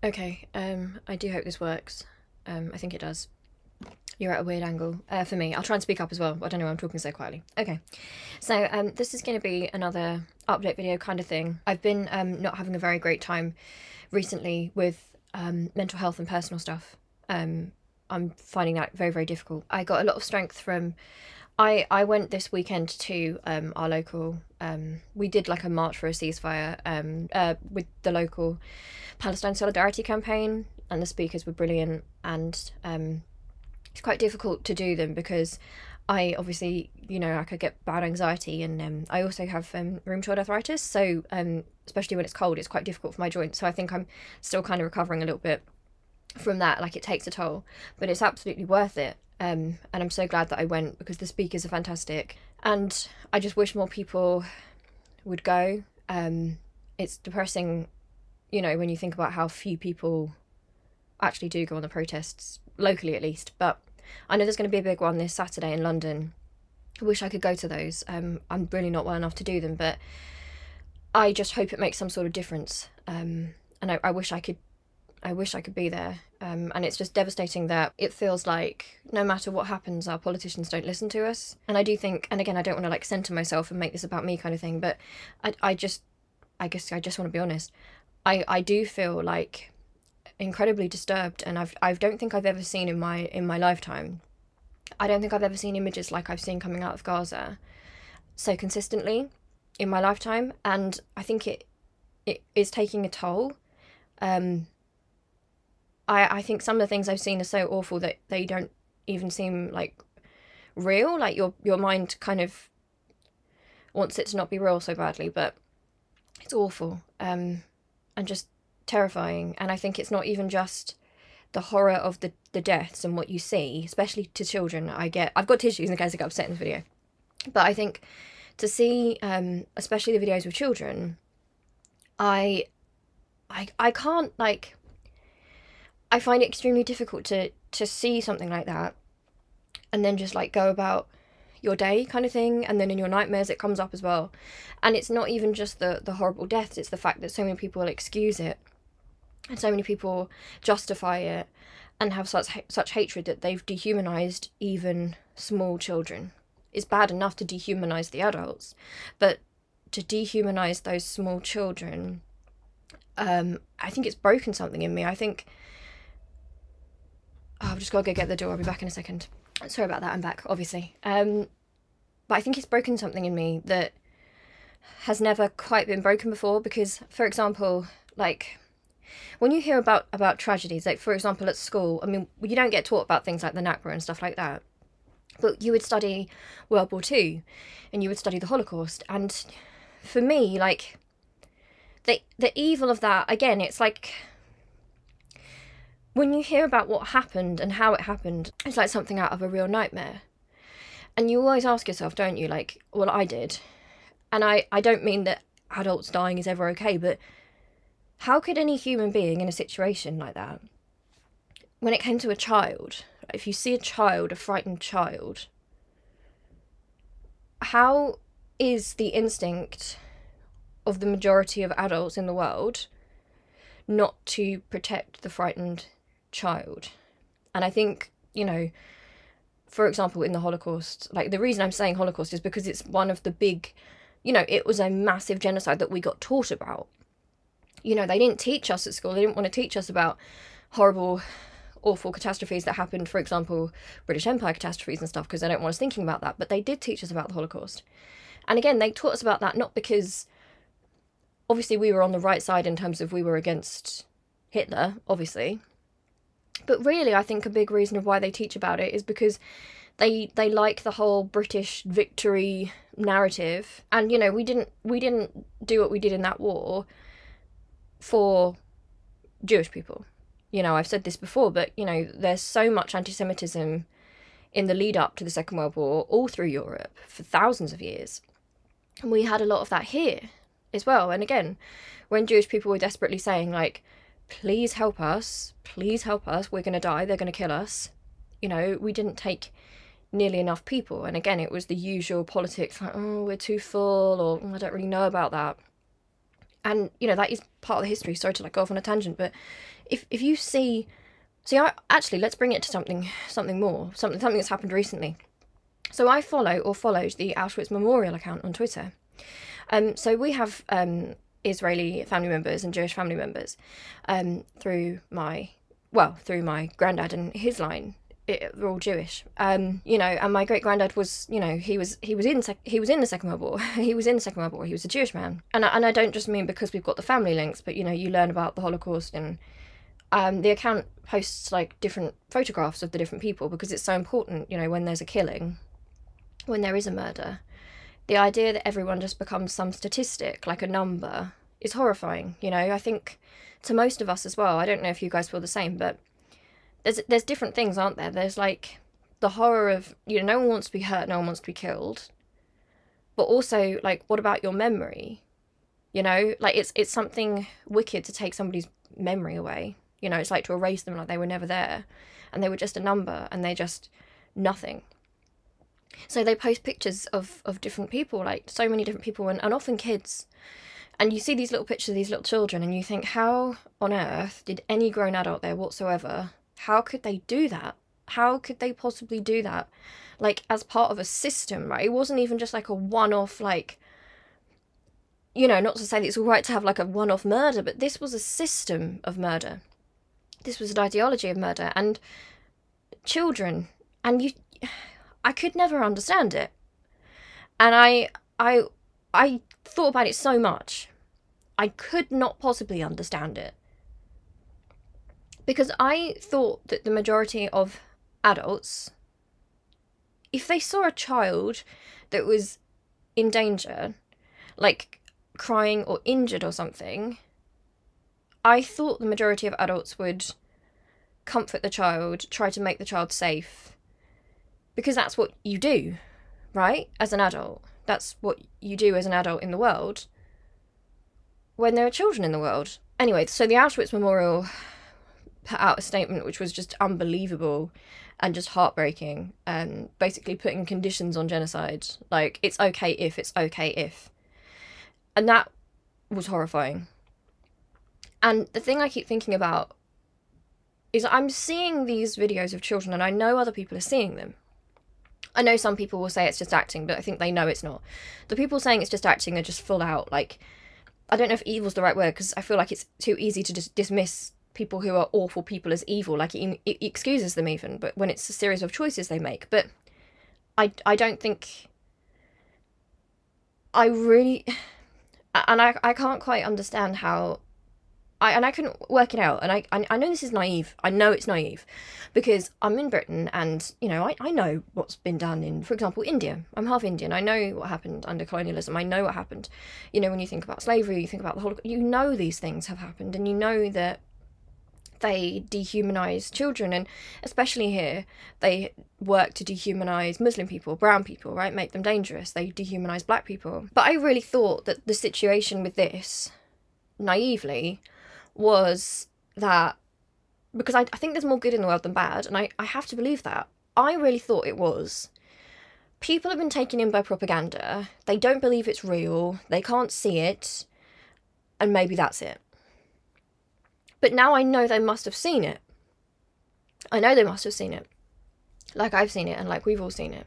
Okay, I do hope this works. I think it does. You're at a weird angle for me. I'll try and speak up as well. I don't know why I'm talking so quietly. Okay, so this is going to be another update video kind of thing. I've been not having a very great time recently with mental health and personal stuff. I'm finding that very, very difficult. I got a lot of strength from... I went this weekend to our local... we did like a march for a ceasefire with the local Palestine Solidarity campaign, and the speakers were brilliant, and it's quite difficult to do them because I obviously, you know, I could get bad anxiety, and I also have rheumatoid arthritis, so especially when it's cold, it's quite difficult for my joints. So I think I'm still kind of recovering a little bit from that. Like, it takes a toll, but it's absolutely worth it. And I'm so glad that I went because the speakers are fantastic, and I just wish more people would go. It's depressing, you know, when you think about how few people actually do go on the protests, locally at least. But I know there's going to be a big one this Saturday in London. I wish I could go to those. I'm really not well enough to do them, but I just hope it makes some sort of difference. And I wish I could be there. And it's just devastating that it feels like no matter what happens, our politicians don't listen to us. And I do think, and again, I don't want to like centre myself and make this about me kind of thing, but I guess I just want to be honest. I do feel like incredibly disturbed, and I don't think I've ever seen in my lifetime. I don't think I've ever seen images like I've seen coming out of Gaza so consistently in my lifetime, and I think it is taking a toll. I think some of the things I've seen are so awful that they don't even seem like real. Like your mind kind of wants it to not be real so badly, but it's awful and just terrifying. And I think it's not even just the horror of the deaths and what you see, especially to children. I've got tissues in case I get upset in this video, but I think to see especially the videos with children, I can't, like, I find it extremely difficult to see something like that and then just like go about your day kind of thing, and then in your nightmares it comes up as well. And it's not even just the horrible deaths, it's the fact that so many people excuse it and so many people justify it and have such hatred that they've dehumanized even small children. It's bad enough to dehumanize the adults, but to dehumanize those small children, I think it's broken something in me. I think... Oh, I've just got to go get the door. I'll be back in a second. Sorry about that. I'm back, obviously. But I think it's broken something in me that has never quite been broken before. Because, for example, like, when you hear about tragedies, like, for example, at school, I mean, you don't get taught about things like the Nakba and stuff like that. But you would study World War II, and you would study the Holocaust. And for me, like, the evil of that, again, it's like... when you hear about what happened and how it happened, it's like something out of a real nightmare. And you always ask yourself, don't you, like, well, I did. And I don't mean that adults dying is ever okay, but how could any human being in a situation like that, when it came to a child, if you see a child, a frightened child, how is the instinct of the majority of adults in the world not to protect the frightened child? And I think, you know, for example, in the Holocaust, like, the reason I'm saying Holocaust is because it's one of the big, you know, it was a massive genocide that we got taught about. You know, they didn't teach us at school, they didn't want to teach us about horrible, awful catastrophes that happened, for example, British Empire catastrophes and stuff, because they don't want us thinking about that, but they did teach us about the Holocaust. And again, they taught us about that not because obviously we were on the right side in terms of we were against Hitler, obviously. But really, I think a big reason of why they teach about it is because they like the whole British victory narrative. And, you know, we didn't do what we did in that war for Jewish people. You know, I've said this before, but, you know, there's so much anti-Semitism in the lead up to the Second World War all through Europe for thousands of years. And we had a lot of that here as well. And again, when Jewish people were desperately saying, like, please help us, we're going to die, they're going to kill us, you know, we didn't take nearly enough people. And again, it was the usual politics, like, oh, we're too full, or oh, I don't really know about that. And, you know, that is part of the history. Sorry to like go off on a tangent, but if you see, actually, let's bring it to something more, something that's happened recently. So I followed the Auschwitz Memorial account on Twitter. So we have Israeli family members and Jewish family members through my granddad and his line. They're all Jewish, you know, and my great granddad was, you know, he was in the Second World War. He was in the Second World War. He was a Jewish man, and I don't just mean because we've got the family links, but you know, you learn about the Holocaust, and the account posts like different photographs of the different people because it's so important, you know, when there's a killing, when there is a murder, the idea that everyone just becomes some statistic, like a number, is horrifying. You know, I think to most of us as well. I don't know if you guys feel the same, but there's different things, aren't there? There's like the horror of, you know, no one wants to be hurt, no one wants to be killed. But also, like, what about your memory? You know, like it's something wicked to take somebody's memory away. You know, it's like to erase them like they were never there. And they were just a number and they're just nothing. So they post pictures of different people, like so many different people, and often kids. And you see these little pictures of these little children and you think, how on earth did any grown adult there whatsoever, how could they do that? How could they possibly do that? Like, as part of a system, right? It wasn't even just like a one-off, like, you know, not to say that it's all right to have like a one-off murder, but this was a system of murder. This was an ideology of murder. And children, and I could never understand it. And I thought about it so much. I could not possibly understand it. Because I thought that the majority of adults, if they saw a child that was in danger, like crying or injured or something, I thought the majority of adults would comfort the child, try to make the child safe. Because that's what you do, right? As an adult. That's what you do as an adult in the world when there are children in the world. Anyway, so the Auschwitz Memorial put out a statement which was just unbelievable and just heartbreaking, and basically putting conditions on genocide. Like, it's okay if. And that was horrifying. And the thing I keep thinking about is I'm seeing these videos of children and I know other people are seeing them. I know some people will say it's just acting, but I think they know it's not. The people saying it's just acting are just full out, like, I don't know if evil's the right word, because I feel like it's too easy to just dismiss people who are awful people as evil, like it excuses them even, but when it's a series of choices they make. But I don't think, I really, and I can't quite understand how, I couldn't work it out, and I know this is naive, I know it's naive, because I'm in Britain, and, you know, I know what's been done in, for example, India. I'm half Indian, I know what happened under colonialism, I know what happened, you know, when you think about slavery, you think about the Holocaust, you know these things have happened, and you know that they dehumanise children, and especially here, they work to dehumanise Muslim people, brown people, right, make them dangerous, they dehumanise black people. But I really thought that the situation with this, naively, was that, because I think there's more good in the world than bad, and I have to believe that. I really thought it was. People have been taken in by propaganda, they don't believe it's real, they can't see it, and maybe that's it. But now I know they must have seen it. I know they must have seen it. Like I've seen it, and like we've all seen it.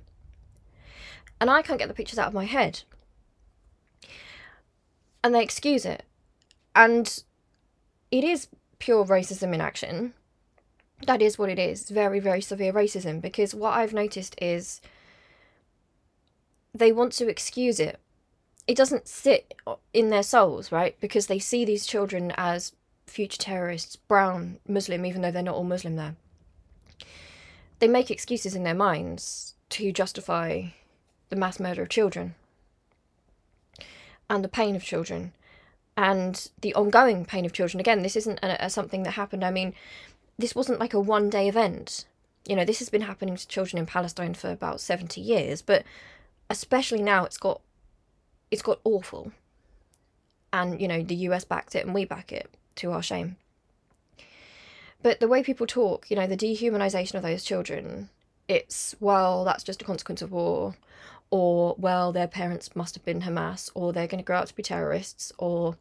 And I can't get the pictures out of my head. And they excuse it. And it is pure racism in action. That is what it is. Very, very severe racism. Because what I've noticed is they want to excuse it. It doesn't sit in their souls, right? Because they see these children as future terrorists, brown, Muslim, even though they're not all Muslim there. They make excuses in their minds to justify the mass murder of children and the pain of children and the ongoing pain of children. Again, this isn't something that happened. I mean, this wasn't like a one-day event. You know, this has been happening to children in Palestine for about 70 years, but especially now it's got awful. And, you know, the US backed it and we back it, to our shame. But the way people talk, you know, the dehumanisation of those children, it's, well, that's just a consequence of war, or, well, their parents must have been Hamas, or they're going to grow up to be terrorists, or,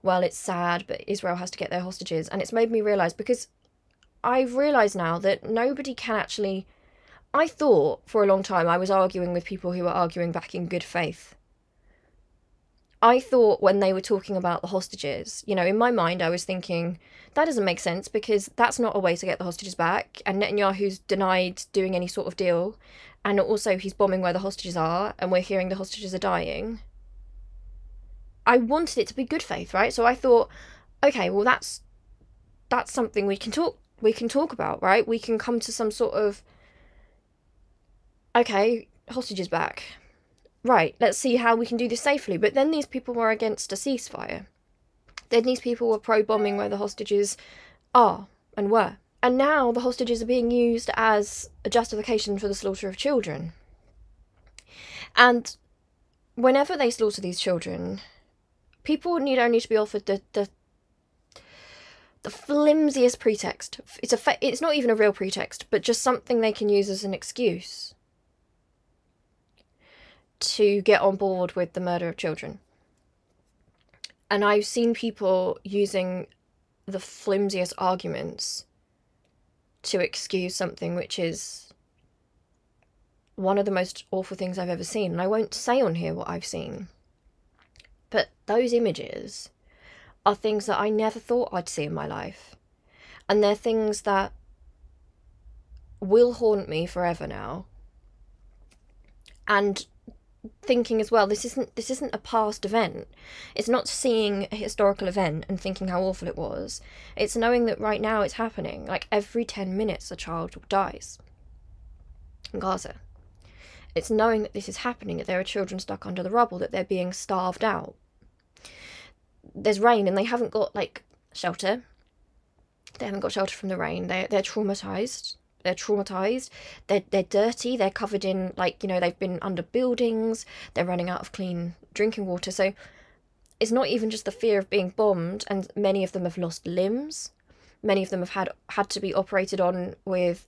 well, it's sad, but Israel has to get their hostages. And it's made me realise, because I've realised now that nobody can actually... I thought for a long time I was arguing with people who were arguing back in good faith. I thought when they were talking about the hostages, you know, in my mind I was thinking, that doesn't make sense, because that's not a way to get the hostages back, and Netanyahu's denied doing any sort of deal, and also he's bombing where the hostages are, and we're hearing the hostages are dying. I wanted it to be good faith, right? So I thought, okay, well that's something we can talk about, right? We can come to some sort of, okay, hostages back. Right, let's see how we can do this safely. But then these people were against a ceasefire. Then these people were pro-bombing where the hostages are and were. And now the hostages are being used as a justification for the slaughter of children. And whenever they slaughter these children, people need only to be offered the flimsiest pretext. It's not even a real pretext, but just something they can use as an excuse to get on board with the murder of children. And I've seen people using the flimsiest arguments to excuse something which is one of the most awful things I've ever seen. And I won't say on here what I've seen, but those images are things that I never thought I'd see in my life. And they're things that will haunt me forever now. And thinking as well, this isn't a past event. It's not seeing a historical event and thinking how awful it was. It's knowing that right now it's happening. Like every 10 minutes a child dies in Gaza. It's knowing that this is happening, that there are children stuck under the rubble, that they're being starved out. There's rain and they haven't got like shelter. They haven't got shelter from the rain. They're traumatized. They're traumatized, they're dirty, they're covered in, like, you know, they've been under buildings, they're running out of clean drinking water. So it's not even just the fear of being bombed, and many of them have lost limbs. Many of them have had to be operated on with...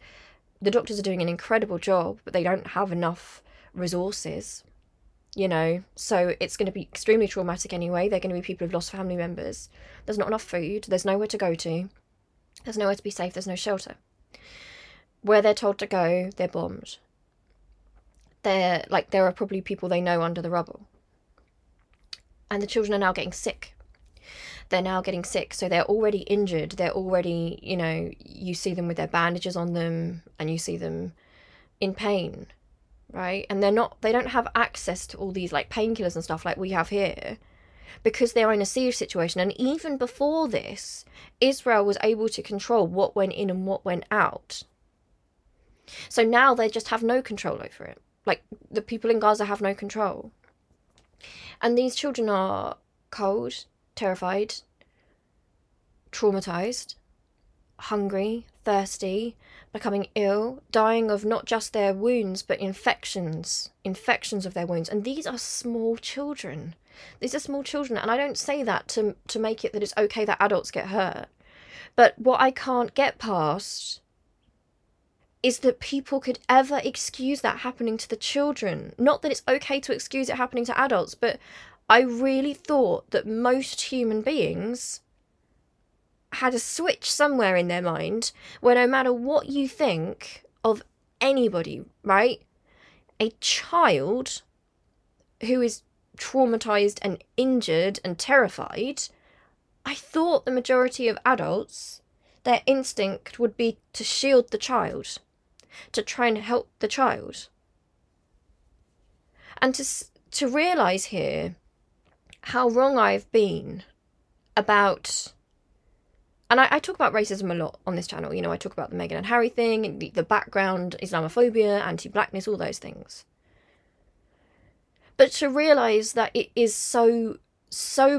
The doctors are doing an incredible job, but they don't have enough resources, you know. So it's going to be extremely traumatic anyway. They're going to be people who've lost family members. There's not enough food, there's nowhere to go to, there's nowhere to be safe, there's no shelter. Where they're told to go, they're bombed. There are probably people they know under the rubble. And the children are now getting sick. They're now getting sick, so they're already injured. They're already, you know, you see them with their bandages on them, and you see them in pain, right? And they don't have access to all these, like, painkillers and stuff like we have here, because they're in a siege situation. And even before this, Israel was able to control what went in and what went out. So now they just have no control over it. Like, the people in Gaza have no control. And these children are cold, terrified, traumatized, hungry, thirsty, becoming ill, dying of not just their wounds, but infections of their wounds. And these are small children. These are small children. And I don't say that to make it that it's okay that adults get hurt. But what I can't get past is that people could ever excuse that happening to the children. Not that it's okay to excuse it happening to adults, but I really thought that most human beings had a switch somewhere in their mind where no matter what you think of anybody, right? A child who is traumatized and injured and terrified, I thought the majority of adults, their instinct would be to shield the child, to try and help the child. And to realise here how wrong I've been about... And I talk about racism a lot on this channel. You know, I talk about the Meghan and Harry thing, the background, Islamophobia, anti-blackness, all those things. But to realise that it is so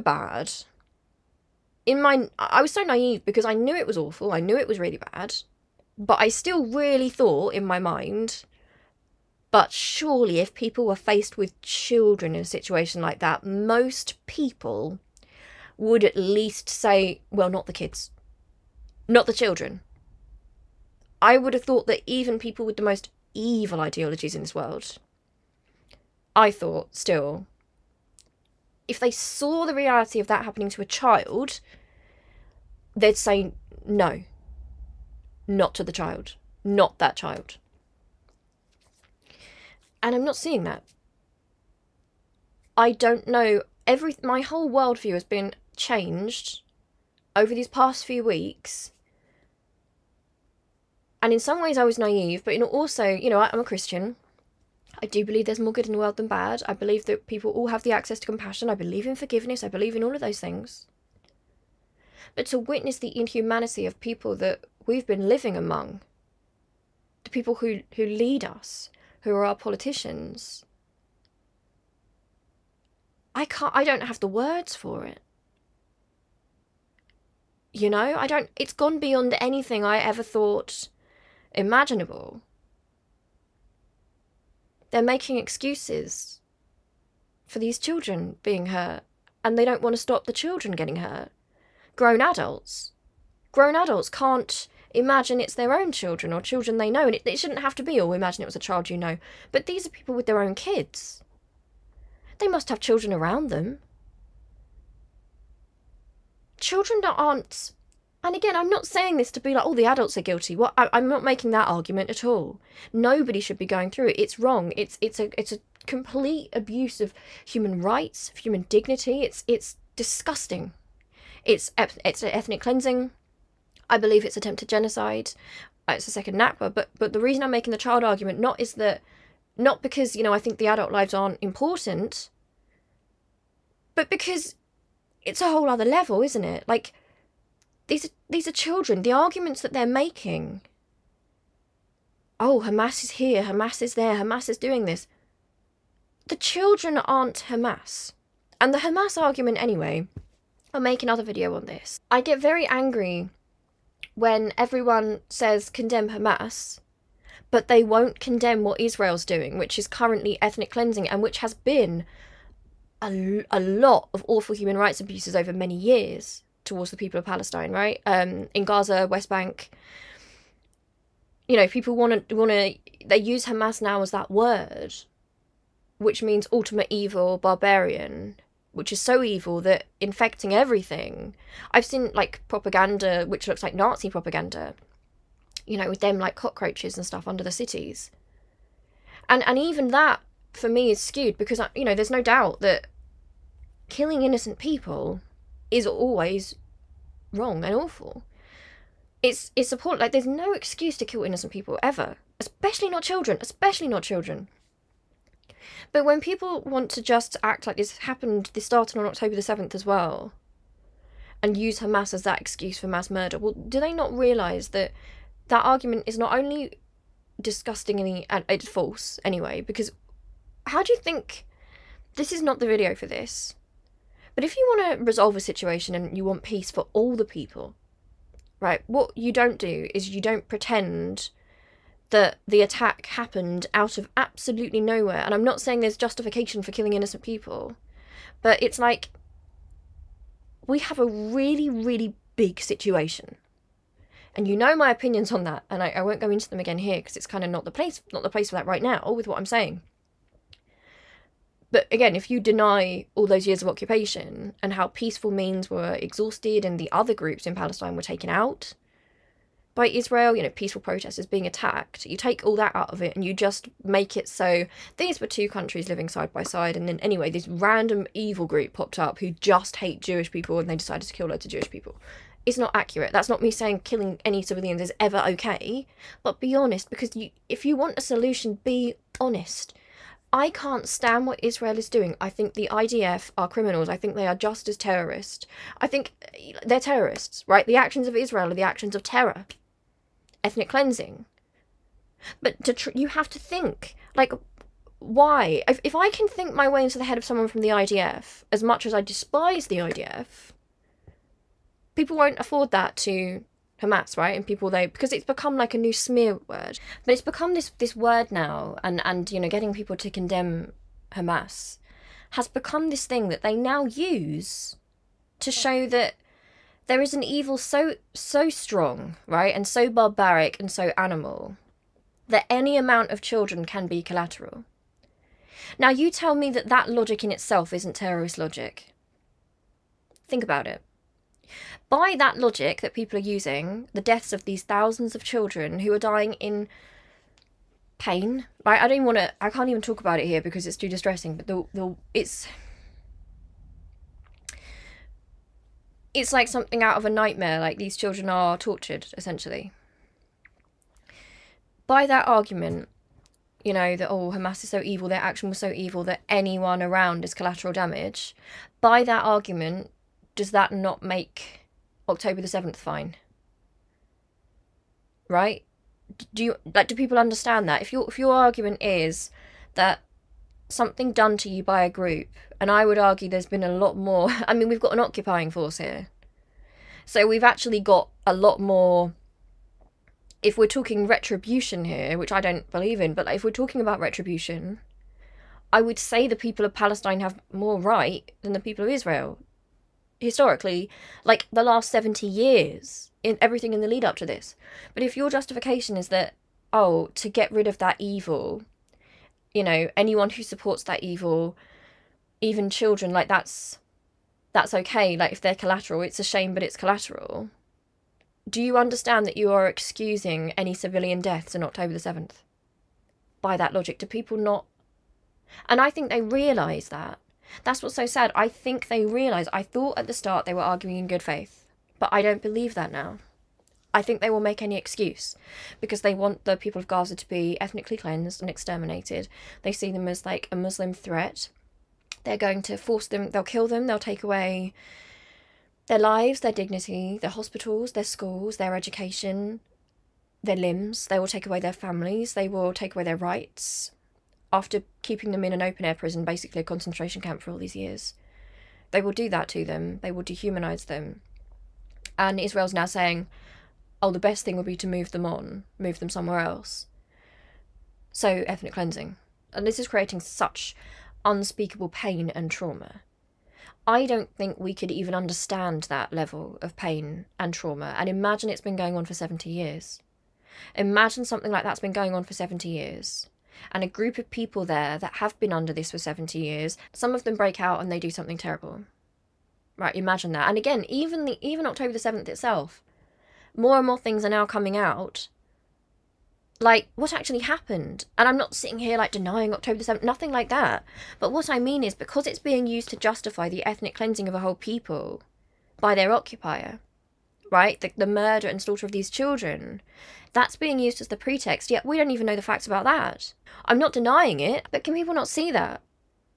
bad... I was so naive because I knew it was awful, I knew it was really bad, but I still really thought in my mind, but surely if people were faced with children in a situation like that, most people would at least say, well, not the kids, not the children. I would have thought that even people with the most evil ideologies in this world I thought, still, if they saw the reality of that happening to a child, they'd say, no, not to the child, not that child. And I'm not seeing that. I don't know, my whole worldview has been changed over these past few weeks. And in some ways I was naive, but also, you know, I'm a Christian. I do believe there's more good in the world than bad. I believe that people all have the access to compassion. I believe in forgiveness. I believe in all of those things. But to witness the inhumanity of people that we've been living among, the people who lead us, who are our politicians, I don't have the words for it. You know, it's gone beyond anything I ever thought imaginable. They're making excuses for these children being hurt, and they don't want to stop the children getting hurt. Grown adults can't imagine it's their own children or children they know, and it shouldn't have to be, oh, imagine it was a child you know. But these are people with their own kids. They must have children around them. Children aren't... And again, I'm not saying this to be like, oh, the adults are guilty. I'm not making that argument at all. Nobody should be going through it. It's wrong. It's a complete abuse of human rights, of human dignity. It's disgusting. It's ethnic cleansing. I believe it's attempted genocide. It's a second Nakba. But the reason I'm making the child argument not because, you know, I think the adult lives aren't important, but because it's a whole other level, isn't it? Like, these are children. The arguments that they're making. Oh, Hamas is here, Hamas is there, Hamas is doing this. The children aren't Hamas. And the Hamas argument, anyway, I'll make another video on this. I get very angry when everyone says condemn Hamas, but they won't condemn what Israel's doing, which is currently ethnic cleansing, and which has been a lot of awful human rights abuses over many years towards the people of Palestine, right? In Gaza, West Bank. You know, people they use Hamas now as that word, which means ultimate evil, barbarian, which is so evil that infecting everything. I've seen, like, propaganda which looks like Nazi propaganda, you know, with them like cockroaches and stuff under the cities. And even that, for me, is skewed because, you know, there's no doubt that killing innocent people is always wrong and awful. It's support, like, there's no excuse to kill innocent people ever, especially not children, But when people want to just act like this started on October the 7th as well, and use Hamas as that excuse for mass murder, well, do they not realise that that argument is not only disgusting and it's false anyway? Because how do you think... This is not the video for this. But if you want to resolve a situation and you want peace for all the people, right, what you don't do is you don't pretend that the attack happened out of absolutely nowhere. And I'm not saying there's justification for killing innocent people, but it's like, we have a really, really big situation. And you know my opinions on that, and I won't go into them again here because it's kind of not the place for that right now with what I'm saying. But again, if you deny all those years of occupation and how peaceful means were exhausted and the other groups in Palestine were taken out by Israel, you know, peaceful protesters being attacked, you take all that out of it and you just make it so these were two countries living side by side, and then anyway, this random evil group popped up who just hate Jewish people and they decided to kill loads of Jewish people. It's not accurate. That's not me saying killing any civilians is ever okay, but be honest, because if you want a solution, be honest. I can't stand what Israel is doing. I think the IDF are criminals. I think they are just as terrorists. I think they're terrorists, right? The actions of Israel are the actions of terror. Ethnic cleansing. But you have to think, like, why? If I can think my way into the head of someone from the IDF, as much as I despise the IDF, people won't afford that to Hamas, right? And because it's become like a new smear word. But it's become this word now, and you know, getting people to condemn Hamas has become this thing that they now use to show that there is an evil so strong, right, and so barbaric and so animal that any amount of children can be collateral. Now, you tell me that that logic in itself isn't terrorist logic. Think about it. By that logic that people are using, the deaths of these thousands of children who are dying in pain, right? I can't even talk about it here because it's too distressing, but it's like something out of a nightmare. Like, these children are tortured, essentially. By that argument, you know, that, oh, Hamas is so evil, their action was so evil that anyone around is collateral damage. By that argument, does that not make October the 7th fine? Right? Do people understand that? If your argument is that something done to you by a group, and I would argue there's been a lot more, I mean, we've got an occupying force here. So we've actually got a lot more, if we're talking retribution here, which I don't believe in, but if we're talking about retribution, I would say the people of Palestine have more right than the people of Israel. Historically, like the last 70 years, in everything in the lead up to this. But if your justification is that, oh, to get rid of that evil, you know, anyone who supports that evil, even children, like that's okay, like if they're collateral, it's a shame, but it's collateral. Do you understand that you are excusing any civilian deaths on October the 7th? By that logic, do people not? And I think they realise that. That's what's so sad. I think they realise. I thought at the start they were arguing in good faith, but I don't believe that now. I think they will make any excuse because they want the people of Gaza to be ethnically cleansed and exterminated. They see them as like a Muslim threat. They're going to force them, they'll kill them, they'll take away their lives, their dignity, their hospitals, their schools, their education, their limbs. They will take away their families. They will take away their rights. After keeping them in an open-air prison, basically a concentration camp for all these years. They will do that to them. They will dehumanise them. And Israel's now saying, oh, the best thing would be to move them somewhere else. So, ethnic cleansing. And this is creating such unspeakable pain and trauma. I don't think we could even understand that level of pain and trauma. And imagine it's been going on for 70 years. Imagine something like that's been going on for 70 years. And a group of people there that have been under this for 70 years, some of them break out and they do something terrible. Right, imagine that. And again, even October the 7th itself, more and more things are now coming out. Like, what actually happened? And I'm not sitting here, like, denying October the 7th, nothing like that. But what I mean is, because it's being used to justify the ethnic cleansing of a whole people by their occupier, right? The murder and slaughter of these children, that's being used as the pretext, yet we don't even know the facts about that. I'm not denying it, but can people not see that?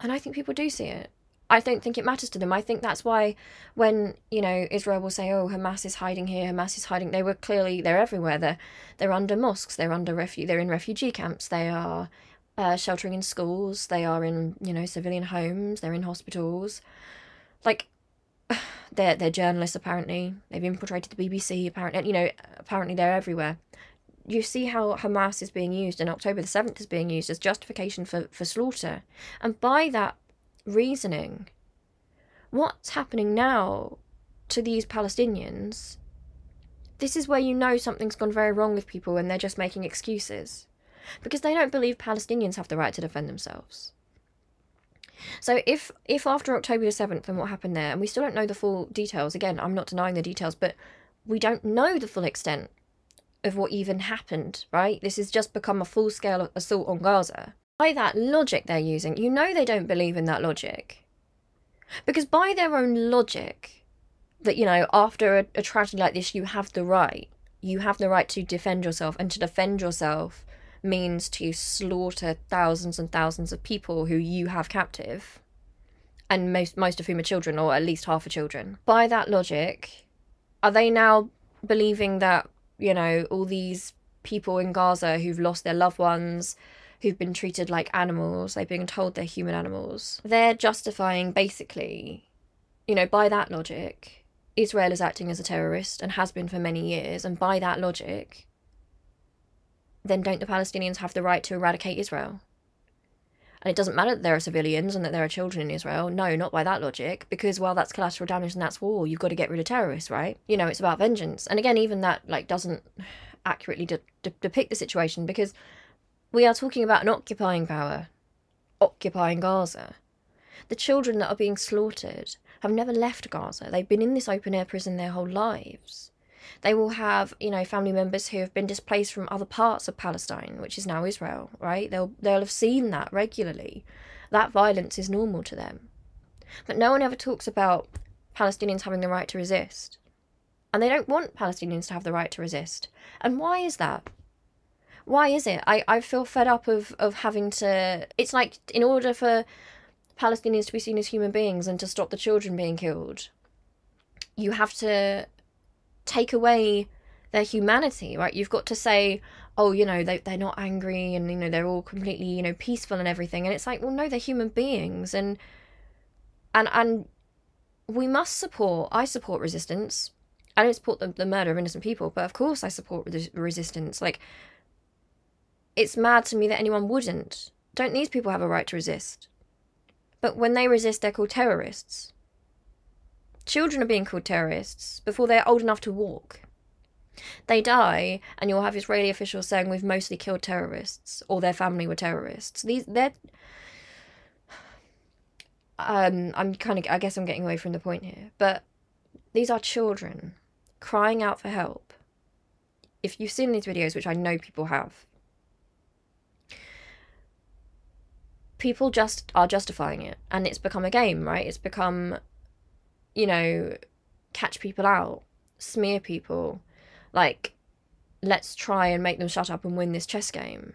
And I think people do see it. I don't think it matters to them. I think that's why when, you know, Israel will say, oh, Hamas is hiding here, Hamas is hiding, they're everywhere. They're under mosques, they're in refugee camps, they are sheltering in schools, they are in, you know, civilian homes, they're in hospitals. Like, they're journalists, apparently. They've infiltrated the BBC, apparently. You know, apparently they're everywhere. You see how Hamas is being used, and October the 7th is being used as justification for slaughter. And by that reasoning, what's happening now to these Palestinians, this is where you know something's gone very wrong with people and they're just making excuses. Because they don't believe Palestinians have the right to defend themselves. So if after October the 7th and what happened there, and we still don't know the full details, again, I'm not denying the details, but we don't know the full extent of what even happened, right? This has just become a full-scale assault on Gaza. By that logic they're using, you know they don't believe in that logic. Because by their own logic, that, you know, after a tragedy like this, you have the right to defend yourself, and to defend yourself means to slaughter thousands and thousands of people who you have captive, and most of whom are children, or at least half are children. By that logic, are they now believing that, you know, all these people in Gaza who've lost their loved ones, who've been treated like animals, they've been told they're human animals, they're justifying, basically, you know, by that logic, Israel is acting as a terrorist and has been for many years, and by that logic, then don't the Palestinians have the right to eradicate Israel? And it doesn't matter that there are civilians and that there are children in Israel. No, not by that logic, because, well, that's collateral damage and that's war. You've got to get rid of terrorists, right? You know, it's about vengeance. And again, even that, like, doesn't accurately depict the situation, because we are talking about an occupying power. occupying Gaza. The children that are being slaughtered have never left Gaza. They've been in this open-air prison their whole lives. They will have, you know, family members who have been displaced from other parts of Palestine, which is now Israel, right? They'll have seen that regularly. That violence is normal to them. But no one ever talks about Palestinians having the right to resist. And they don't want Palestinians to have the right to resist. And why is that? Why is it? I feel fed up of having to... It's like, in order for Palestinians to be seen as human beings and to stop the children being killed, you have to take away their humanity, right? You've got to say, oh, you know, they're not angry and, you know, they're all completely, you know, peaceful and everything. And it's like, well, no, they're human beings. And we must support... I support resistance. I don't support the murder of innocent people, but of course I support resistance. Like, it's mad to me that anyone wouldn't. Don't these people have a right to resist? But when they resist, they're called terrorists. Children are being called terrorists before they're old enough to walk. They die, and you'll have Israeli officials saying we've mostly killed terrorists, or their family were terrorists. I guess I'm getting away from the point here, but these are children crying out for help. If you've seen these videos, which I know people have, people just are justifying it, and it's become a game, right? It's become, you know, catch people out, smear people, like, let's try and make them shut up and win this chess game.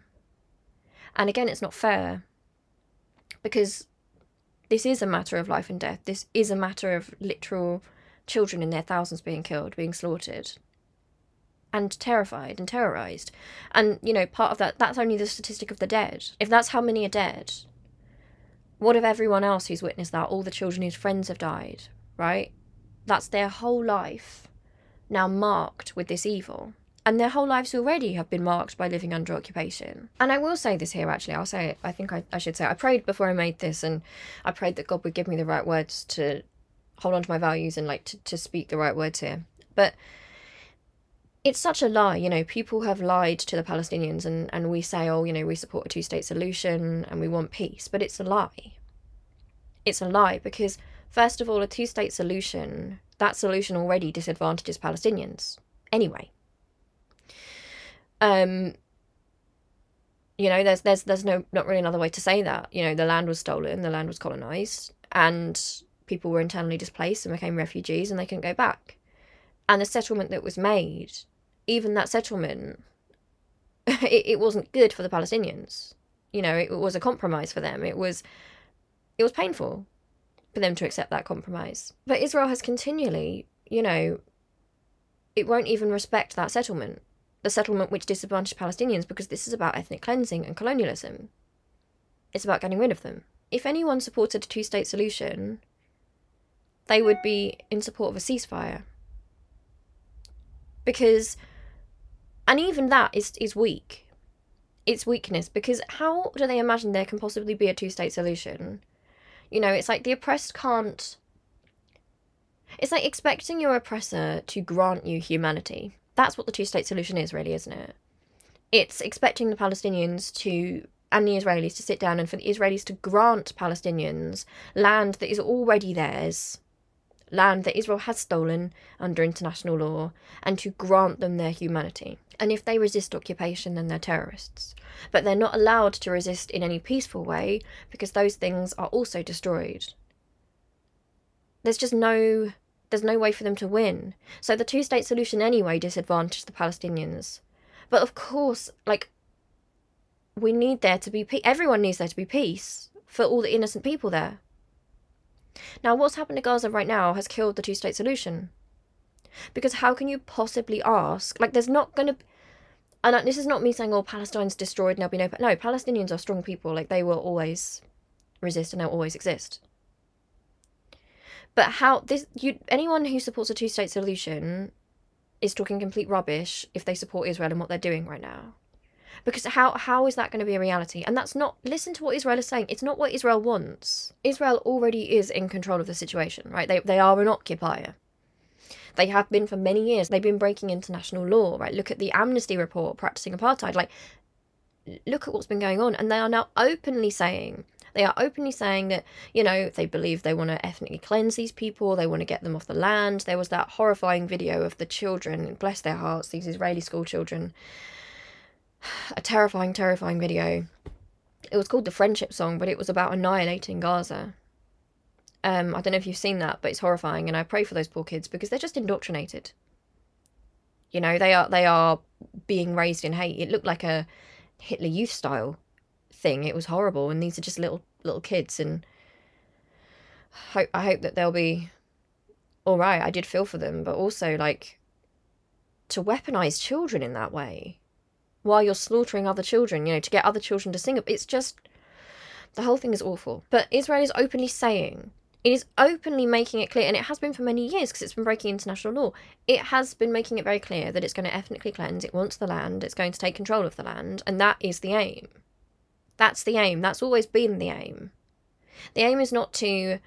And again, it's not fair, because this is a matter of life and death. This is a matter of literal children in their thousands being killed, being slaughtered, and terrified and terrorised. And, you know, part of that's only the statistic of the dead. If that's how many are dead, what of everyone else who's witnessed that? All the children whose friends have died, right? That's their whole life now marked with this evil. And their whole lives already have been marked by living under occupation. And I will say this here, actually. I'll say it. I think I should say it. I prayed before I made this, and I prayed that God would give me the right words to hold on to my values and, like, to speak the right words here. But it's such a lie, you know. People have lied to the Palestinians, and we say, oh, you know, we support a two-state solution and we want peace. But it's a lie. It's a lie because, first of all, a two-state solution, that solution already disadvantages Palestinians anyway. You know, there's not really another way to say that. You know, the land was stolen, the land was colonised, and people were internally displaced and became refugees, and they couldn't go back. And the settlement that was made, even that settlement, it wasn't good for the Palestinians. You know, it was a compromise for them. It was painful for them to accept that compromise. But Israel has continually, you know, it won't even respect that settlement. The settlement which disadvantaged Palestinians, because this is about ethnic cleansing and colonialism. It's about getting rid of them. If anyone supported a two-state solution, they would be in support of a ceasefire. Because, and even that is weak. It's weakness, because how do they imagine there can possibly be a two-state solution? You know, it's like the oppressed can't... It's like expecting your oppressor to grant you humanity. That's what the two-state solution is, really, isn't it? It's expecting the Palestinians to, and the Israelis, to sit down and for the Israelis to grant Palestinians land that is already theirs, land that Israel has stolen under international law, and to grant them their humanity. And if they resist occupation, then they're terrorists. But they're not allowed to resist in any peaceful way, because those things are also destroyed. There's no way for them to win. So the two-state solution anyway disadvantaged the Palestinians. But of course, like, we need there to be peace. Everyone needs there to be peace for all the innocent people there. Now, what's happened to Gaza right now has killed the two-state solution. Because how can you possibly ask... Like, there's not going to... And this is not me saying, oh, Palestine's destroyed and there'll be no... No, Palestinians are strong people. Like, they will always resist and they'll always exist. But how... anyone who supports a two-state solution is talking complete rubbish if they support Israel and what they're doing right now. Because how is that going to be a reality? And that's not... Listen to what Israel is saying. It's not what Israel wants. Israel already is in control of the situation, right? They are an occupier. They have been for many years. They've been breaking international law, right? Look at the Amnesty report, practicing apartheid. Like, look at what's been going on. And they are now openly saying They are openly saying that, you know, they believe they want to ethnically cleanse these people, they want to get them off the land. There was that horrifying video of the children, bless their hearts, these Israeli school children. A terrifying, terrifying video. It was called The Friendship Song, but it was about annihilating Gaza. I don't know if you've seen that, but it's horrifying, and I pray for those poor kids because they're just indoctrinated. You know, they are being raised in hate. It looked like a Hitler Youth style thing. It was horrible, and these are just little kids, and I hope that they'll be all right. I did feel for them, but also, like, to weaponize children in that way while you're slaughtering other children, you know, to get other children to sing, it's just, the whole thing is awful. But Israel is openly saying, it is openly making it clear, and it has been for many years because it's been breaking international law. It has been making it very clear that it's going to ethnically cleanse, it wants the land, it's going to take control of the land, and that is the aim. That's the aim. That's always been the aim. The aim is not to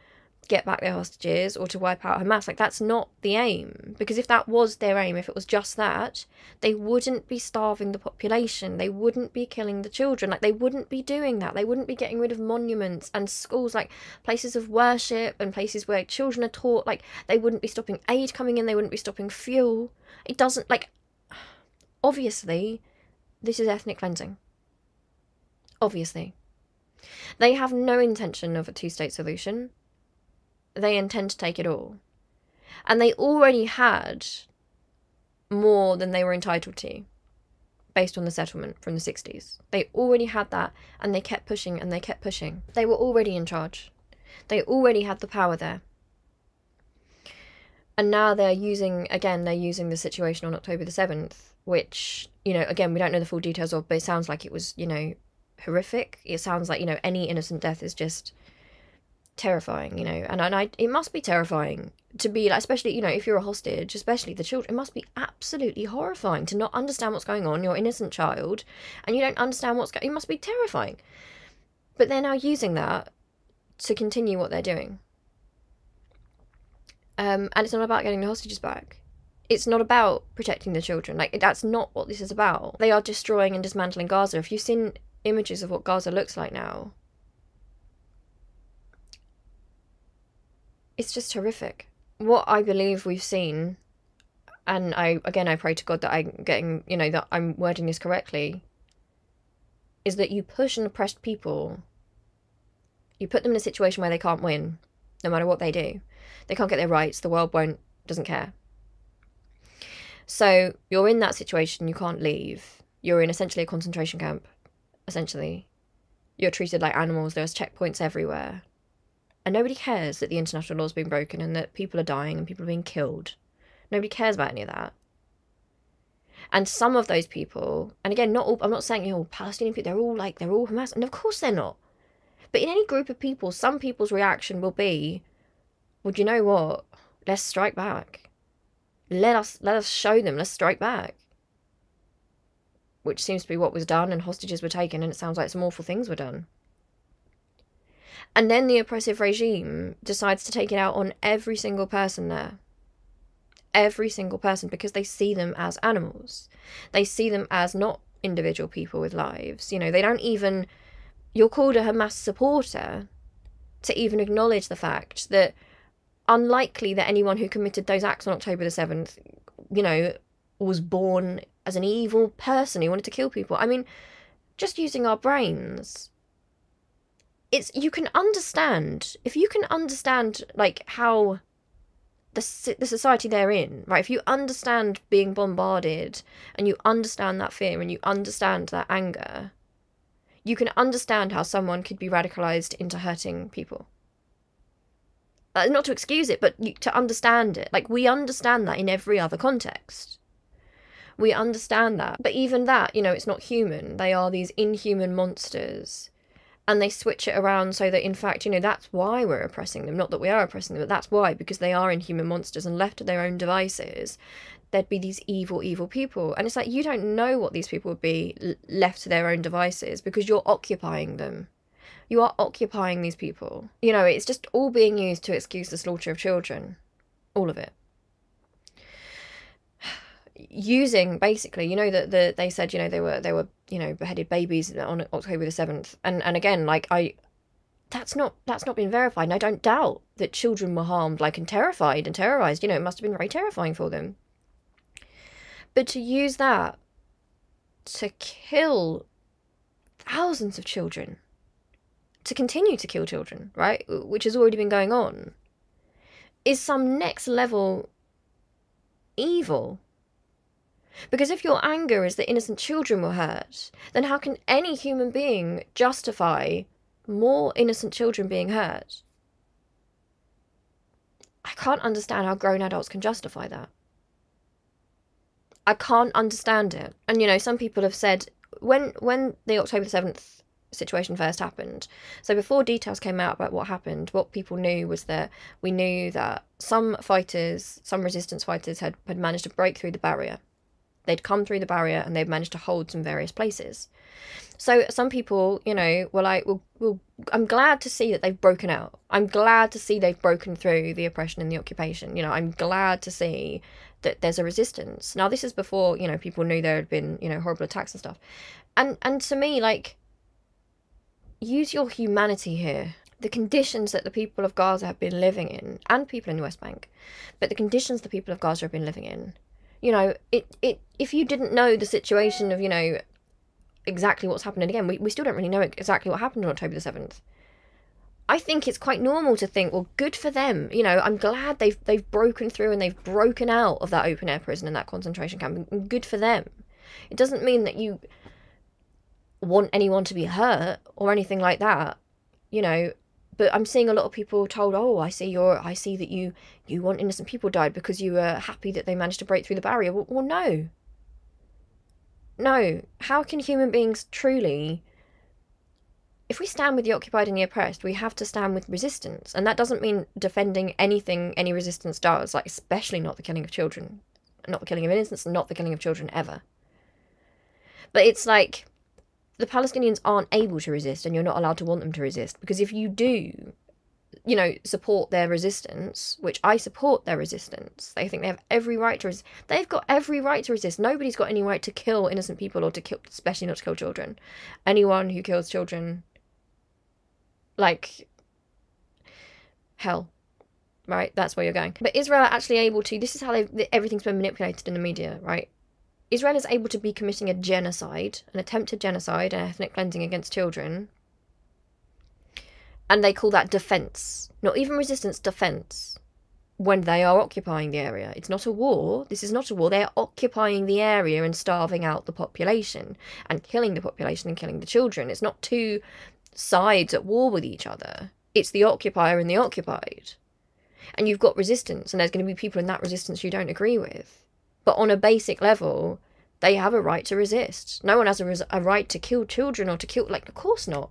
get back their hostages or to wipe out Hamas. Like, that's not the aim. Because if that was their aim, if it was just that, they wouldn't be starving the population. They wouldn't be killing the children. Like, they wouldn't be doing that. They wouldn't be getting rid of monuments and schools, like places of worship and places where children are taught. Like, they wouldn't be stopping aid coming in. They wouldn't be stopping fuel. It doesn't, like, obviously, this is ethnic cleansing. Obviously. They have no intention of a two-state solution. They intend to take it all. And they already had more than they were entitled to, based on the settlement from the 60s. They already had that, and they kept pushing, and they kept pushing. They were already in charge. They already had the power there. And now they're using the situation on October the 7th, which, you know, again, we don't know the full details of, but it sounds like it was, you know, horrific. It sounds like, you know, any innocent death is just terrifying, you know, and it must be terrifying to be, like, especially, you know, if you're a hostage, especially the children, it must be absolutely horrifying to not understand what's going on. You're an innocent child, and you don't understand it must be terrifying. But they're now using that to continue what they're doing. And it's not about getting the hostages back. It's not about protecting the children. Like, that's not what this is about. They are destroying and dismantling Gaza. If you've seen images of what Gaza looks like now, it's just horrific. What I believe we've seen, and I pray to God that I'm getting, you know, that I'm wording this correctly, is that you push and oppress people, you put them in a situation where they can't win, no matter what they do. They can't get their rights, the world doesn't care. So you're in that situation, you can't leave. You're in essentially a concentration camp, essentially. You're treated like animals, there's checkpoints everywhere. And nobody cares that the international law's been broken and that people are dying and people are being killed. Nobody cares about any of that. And some of those people, and again, not all, I'm not saying, you know, Palestinian people, they're all Hamas, and of course they're not. But in any group of people, some people's reaction will be, well, do you know what? Let's strike back. Let us show them, let's strike back. Which seems to be what was done, and hostages were taken, and it sounds like some awful things were done. And then the oppressive regime decides to take it out on every single person there. Every single person, because they see them as animals. They see them as not individual people with lives. You know, they don't even... You're called a Hamas supporter to even acknowledge the fact that unlikely that anyone who committed those acts on October the 7th, you know, was born as an evil person who wanted to kill people. I mean, just using our brains... you can understand, if you can understand, like, how the society they're in, right? If you understand being bombarded, and you understand that fear, and you understand that anger, you can understand how someone could be radicalised into hurting people. Not to excuse it, but to understand it. Like, we understand that in every other context. We understand that. But even that, you know, it's not human. They are these inhuman monsters. And they switch it around so that, in fact, you know, that's why we're oppressing them. Not that we are oppressing them, but that's why, because they are inhuman monsters, and left to their own devices, there'd be these evil, evil people. And it's like, you don't know what these people would be left to their own devices, because you're occupying them. You are occupying these people. You know, it's just all being used to excuse the slaughter of children. All of it. Using, basically, you know, that they said, you know, they were you know, beheaded babies on October the 7th, and again, like, that's not been verified. And I don't doubt that children were harmed, like, and terrified and terrorized. You know, it must have been very terrifying for them. But to use that to kill thousands of children, to continue to kill children, right, which has already been going on, is some next level evil. Because if your anger is that innocent children were hurt, then how can any human being justify more innocent children being hurt? I can't understand how grown adults can justify that. I can't understand it. And, you know, some people have said, when the October 7th situation first happened, so before details came out about what happened, what people knew was that we knew that some fighters, some resistance fighters had managed to break through the barrier. They'd come through the barrier and they'd managed to hold some various places. So some people, you know, were like, well, I'm glad to see that they've broken out. I'm glad to see they've broken through the oppression and the occupation. You know, I'm glad to see that there's a resistance. Now, this is before, you know, people knew there had been, you know, horrible attacks and stuff. And to me, like, use your humanity here. The conditions that the people of Gaza have been living in, and people in the West Bank, but the conditions the people of Gaza have been living in, you know, if you didn't know the situation of, you know, exactly what's happening again, we still don't really know exactly what happened on October the 7th. I think it's quite normal to think, well, good for them. You know, I'm glad they've broken through and they've broken out of that open air prison and that concentration camp. And good for them. It doesn't mean that you want anyone to be hurt or anything like that, you know. But I'm seeing a lot of people told, oh, I see that you want innocent people died because you were happy that they managed to break through the barrier. Well, no. No. How can human beings truly... If we stand with the occupied and the oppressed, we have to stand with resistance. And that doesn't mean defending anything any resistance does, like especially not the killing of children. Not the killing of innocents, not the killing of children ever. But it's like... the Palestinians aren't able to resist, and you're not allowed to want them to resist, because if you do, you know, support their resistance, which I support their resistance, they think they have every right to resist. They've got every right to resist. Nobody's got any right to kill innocent people or to kill, especially not to kill children. Anyone who kills children, like, hell, right? That's where you're going. But Israel are actually able to, this is how everything's been manipulated in the media, right? Israel is able to be committing a genocide, an attempted genocide, an ethnic cleansing against children. And they call that defence. Not even resistance, defence. When they are occupying the area. It's not a war. This is not a war. They are occupying the area and starving out the population. And killing the population and killing the children. It's not two sides at war with each other. It's the occupier and the occupied. And you've got resistance. And there's going to be people in that resistance you don't agree with. But on a basic level, they have a right to resist. No one has a right to kill children or to kill... like, of course not.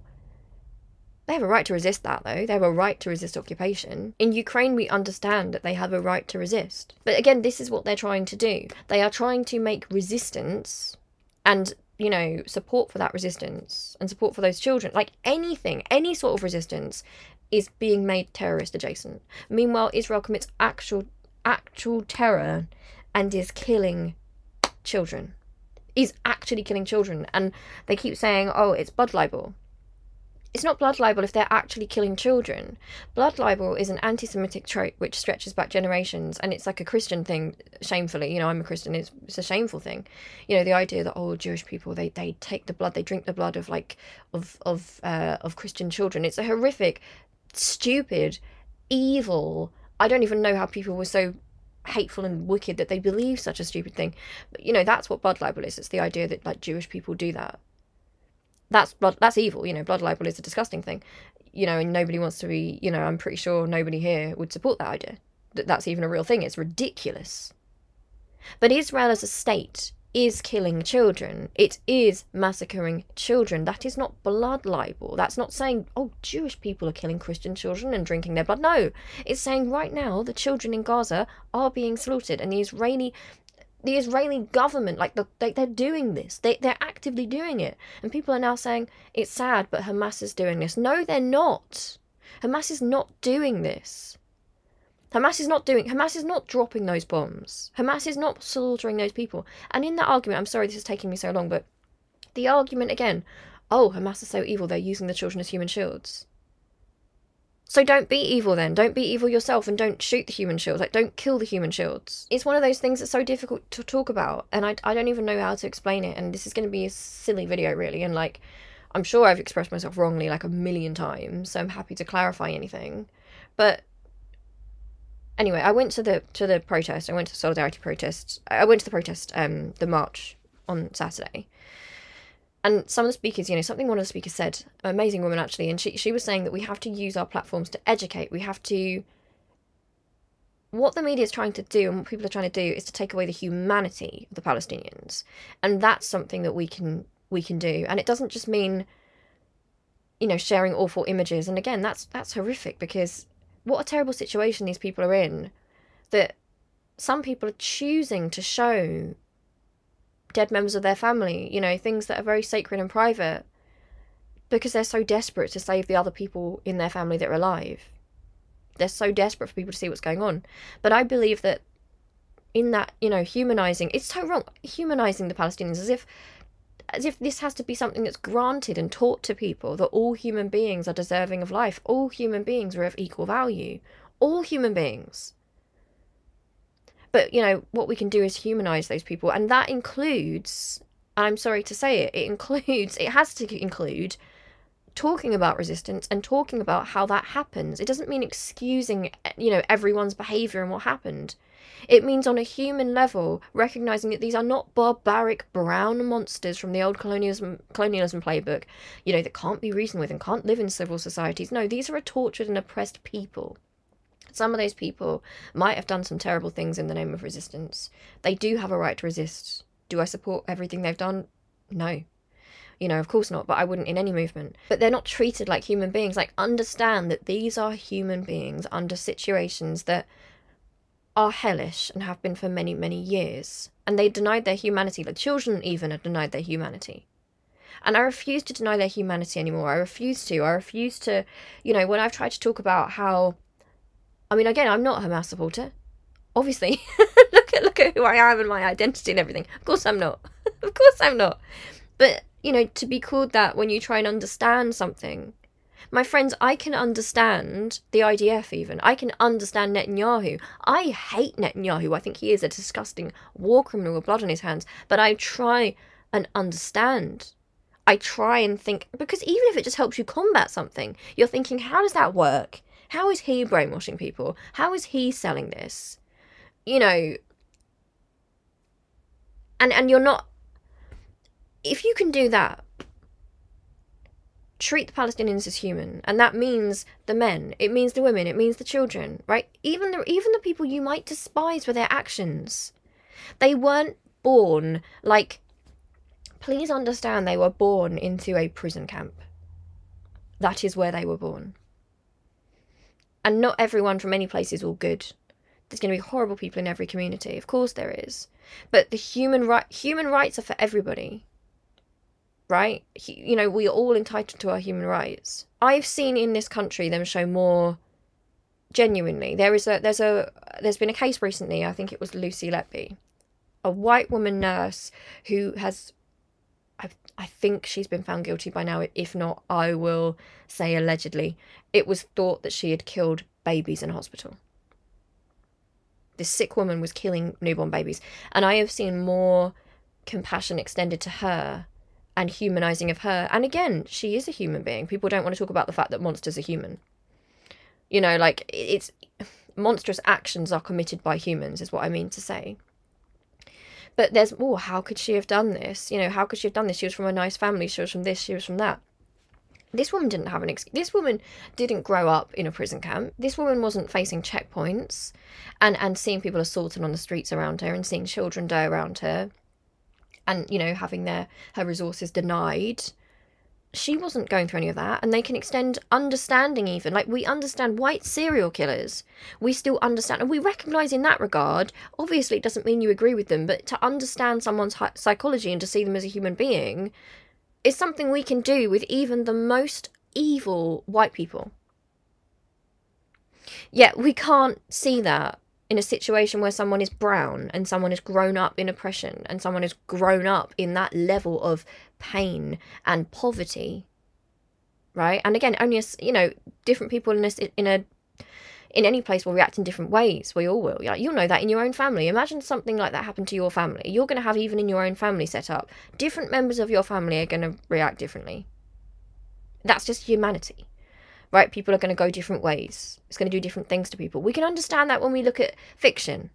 They have a right to resist that, though. They have a right to resist occupation. In Ukraine, we understand that they have a right to resist. But again, this is what they're trying to do. They are trying to make resistance and, you know, support for that resistance and support for those children. Like, anything, any sort of resistance is being made terrorist adjacent. Meanwhile, Israel commits actual terror and is killing children. Is actually killing children. And they keep saying, oh, it's blood libel. It's not blood libel if they're actually killing children. Blood libel is an anti-Semitic trait which stretches back generations, and it's like a Christian thing, shamefully. You know, I'm a Christian, it's a shameful thing. You know, the idea that, oh, Jewish people, they take the blood, they drink the blood of, like, of Christian children. It's a horrific, stupid, evil... I don't even know how people were so hateful and wicked that they believe such a stupid thing. But, you know, that's what blood libel is. It's the idea that, like, Jewish people do that. That's evil, you know. Blood libel is a disgusting thing, you know, and nobody wants to be, you know, I'm pretty sure nobody here would support that idea, that that's even a real thing. It's ridiculous. But Israel as a state is killing children. It is massacring children. That is not blood libel. That's not saying, oh, Jewish people are killing Christian children and drinking their blood. No, it's saying right now the children in Gaza are being slaughtered, and the Israeli government, like, they're doing this. They're actively doing it. And people are now saying, it's sad, but Hamas is doing this. No, they're not. Hamas is not doing this. Hamas is not dropping those bombs. Hamas is not slaughtering those people. And in that argument, I'm sorry this is taking me so long, but the argument again, oh, Hamas is so evil, they're using the children as human shields. So don't be evil then. Don't be evil yourself, and don't shoot the human shields. Like, don't kill the human shields. It's one of those things that's so difficult to talk about, and I don't even know how to explain it, and this is going to be a silly video, really, and, like, I'm sure I've expressed myself wrongly, like, a million times, so I'm happy to clarify anything. But anyway, I went to the protest. I went to the solidarity protest. I went to the protest, the march on Saturday. And some of the speakers, you know, something one of the speakers said, an amazing woman actually, and she was saying that we have to use our platforms to educate. We have to... What the media is trying to do and what people are trying to do is to take away the humanity of the Palestinians. And that's something that we can do. And it doesn't just mean, you know, sharing awful images. And again, that's horrific, because what a terrible situation these people are in, that some people are choosing to show dead members of their family, you know, things that are very sacred and private, because they're so desperate to save the other people in their family that are alive. They're so desperate for people to see what's going on. But I believe that in that, you know, humanising, it's so wrong, humanising the Palestinians as if this has to be something that's granted and taught to people, that all human beings are deserving of life. All human beings are of equal value. All human beings. But, you know, what we can do is humanise those people. And that includes, and I'm sorry to say it, it has to include talking about resistance and talking about how that happens. It doesn't mean excusing, you know, everyone's behaviour and what happened. It means on a human level, recognising that these are not barbaric brown monsters from the old colonialism playbook, you know, that can't be reasoned with and can't live in civil societies. No, these are a tortured and oppressed people. Some of those people might have done some terrible things in the name of resistance. They do have a right to resist. Do I support everything they've done? No. You know, of course not, but I wouldn't in any movement. But they're not treated like human beings. Like, understand that these are human beings under situations that are hellish and have been for many, many years. And they denied their humanity. The children even are denied their humanity. And I refuse to deny their humanity anymore. I refuse to, you know, when I've tried to talk about how... I mean, again, I'm not a Hamas supporter. Obviously. look at who I am and my identity and everything. Of course I'm not. Of course I'm not. But, you know, to be called that when you try and understand something. My friends, I can understand the IDF even. I can understand Netanyahu. I hate Netanyahu. I think he is a disgusting war criminal with blood on his hands. But I try and understand. I try and think. Because even if it just helps you combat something, you're thinking, how does that work? How is he brainwashing people? How is he selling this? You know, and you're not... If you can do that, treat the Palestinians as human, and that means the men, it means the women, it means the children, right? Even the people you might despise for their actions. They weren't born, like, please understand, they were born into a prison camp. That is where they were born. And not everyone from any place is all good. There's going to be horrible people in every community. Of course there is. But the human rights are for everybody. Right? You know, we are all entitled to our human rights. I've seen in this country them show more genuinely. There's been a case recently, I think it was Lucy Letby, a white woman nurse who has... I think she's been found guilty by now. If not, I will say allegedly. It was thought that she had killed babies in a hospital. This sick woman was killing newborn babies. And I have seen more compassion extended to her and humanising of her. And again, she is a human being. People don't want to talk about the fact that monsters are human. You know, like, it's... monstrous actions are committed by humans, is what I mean to say. But there's, oh, how could she have done this? You know, how could she have done this? She was from a nice family. She was from this. She was from that. This woman didn't have this woman didn't grow up in a prison camp. This woman wasn't facing checkpoints and seeing people assaulted on the streets around her and seeing children die around her and, you know, having her resources denied. She wasn't going through any of that, and they can extend understanding even. Like, we understand white serial killers. We still understand, and we recognise in that regard, obviously it doesn't mean you agree with them, but to understand someone's psychology and to see them as a human being is something we can do with even the most evil white people. Yet we can't see that in a situation where someone is brown and someone has grown up in oppression and someone has grown up in that level of pain and poverty. right? And again, only you know, different people in any place will react in different ways. We all will. Like, you'll know that in your own family. Imagine something like that happened to your family. You're going to have, even in your own family setup, different members of your family are going to react differently. That's just humanity, right? People are going to go different ways. It's going to do different things to people. We can understand that when we look at fiction.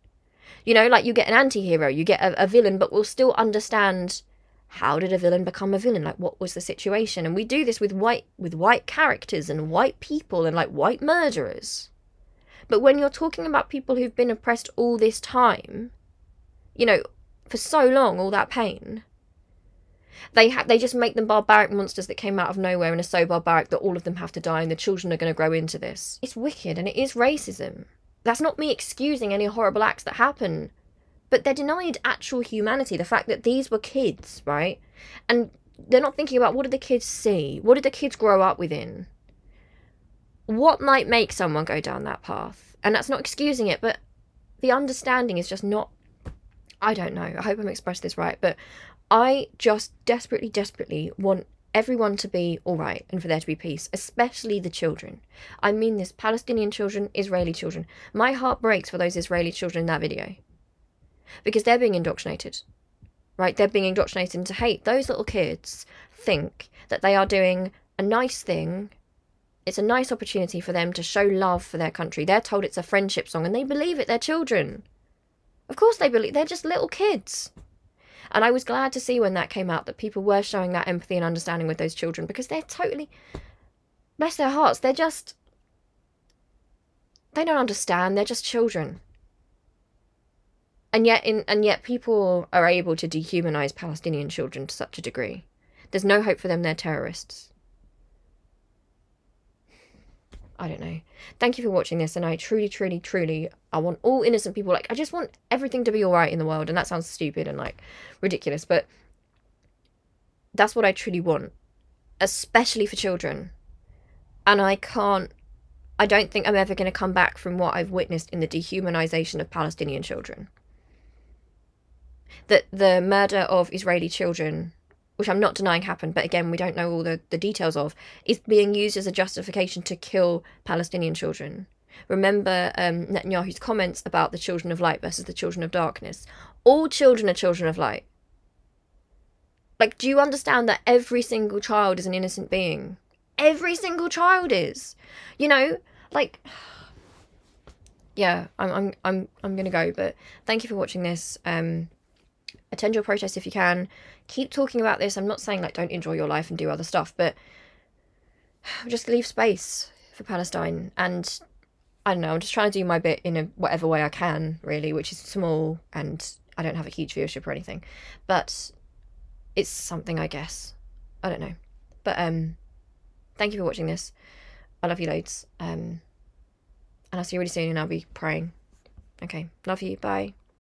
You know, like, you get an anti-hero, you get a villain, but we'll still understand, how did a villain become a villain? Like, what was the situation? And we do this with white characters and white people and, like, white murderers. But when you're talking about people who've been oppressed all this time, you know, for so long, all that pain, they just make them barbaric monsters that came out of nowhere and are so barbaric that all of them have to die and the children are going to grow into this. It's wicked, and it is racism. That's not me excusing any horrible acts that happen, but they're denied actual humanity, the fact that these were kids, right? And they're not thinking about, what did the kids see? What did the kids grow up within? What might make someone go down that path? And that's not excusing it, but the understanding is just not... I don't know. I hope I'm expressing this right, but I just desperately, desperately want everyone to be all right and for there to be peace, especially the children. I mean this, Palestinian children, Israeli children. My heart breaks for those Israeli children in that video, because they're being indoctrinated, right? They're being indoctrinated into hate. Those little kids think that they are doing a nice thing. It's a nice opportunity for them to show love for their country. They're told it's a friendship song, and they believe it. They're children. Of course they believe. They're just little kids. And I was glad to see when that came out that people were showing that empathy and understanding with those children, because they're totally... Bless their hearts. They're just... They don't understand. They're just children. And yet people are able to dehumanize Palestinian children to such a degree. There's no hope for them. They're terrorists. I don't know. Thank you for watching this, and I truly, truly, truly, I want all innocent people, like, I just want everything to be alright in the world, and that sounds stupid and, like, ridiculous, but that's what I truly want, especially for children. And I don't think I'm ever going to come back from what I've witnessed in the dehumanization of Palestinian children. That the murder of Israeli children, which I'm not denying happened, but again, we don't know all the details of, is being used as a justification to kill Palestinian children. Remember Netanyahu's comments about the children of light versus the children of darkness. All children are children of light. Like, do you understand that every single child is an innocent being? Every single child is. You know, like... Yeah, I'm gonna go, but thank you for watching this. Attend your protest if you can. Keep talking about this. I'm not saying, like, don't enjoy your life and do other stuff, but just leave space for Palestine. And I don't know, I'm just trying to do my bit in whatever way I can, really, which is small, and I don't have a huge viewership or anything, but it's something, I guess. I don't know. But thank you for watching this. I love you loads. And I'll see you really soon, and I'll be praying. Okay, love you. Bye.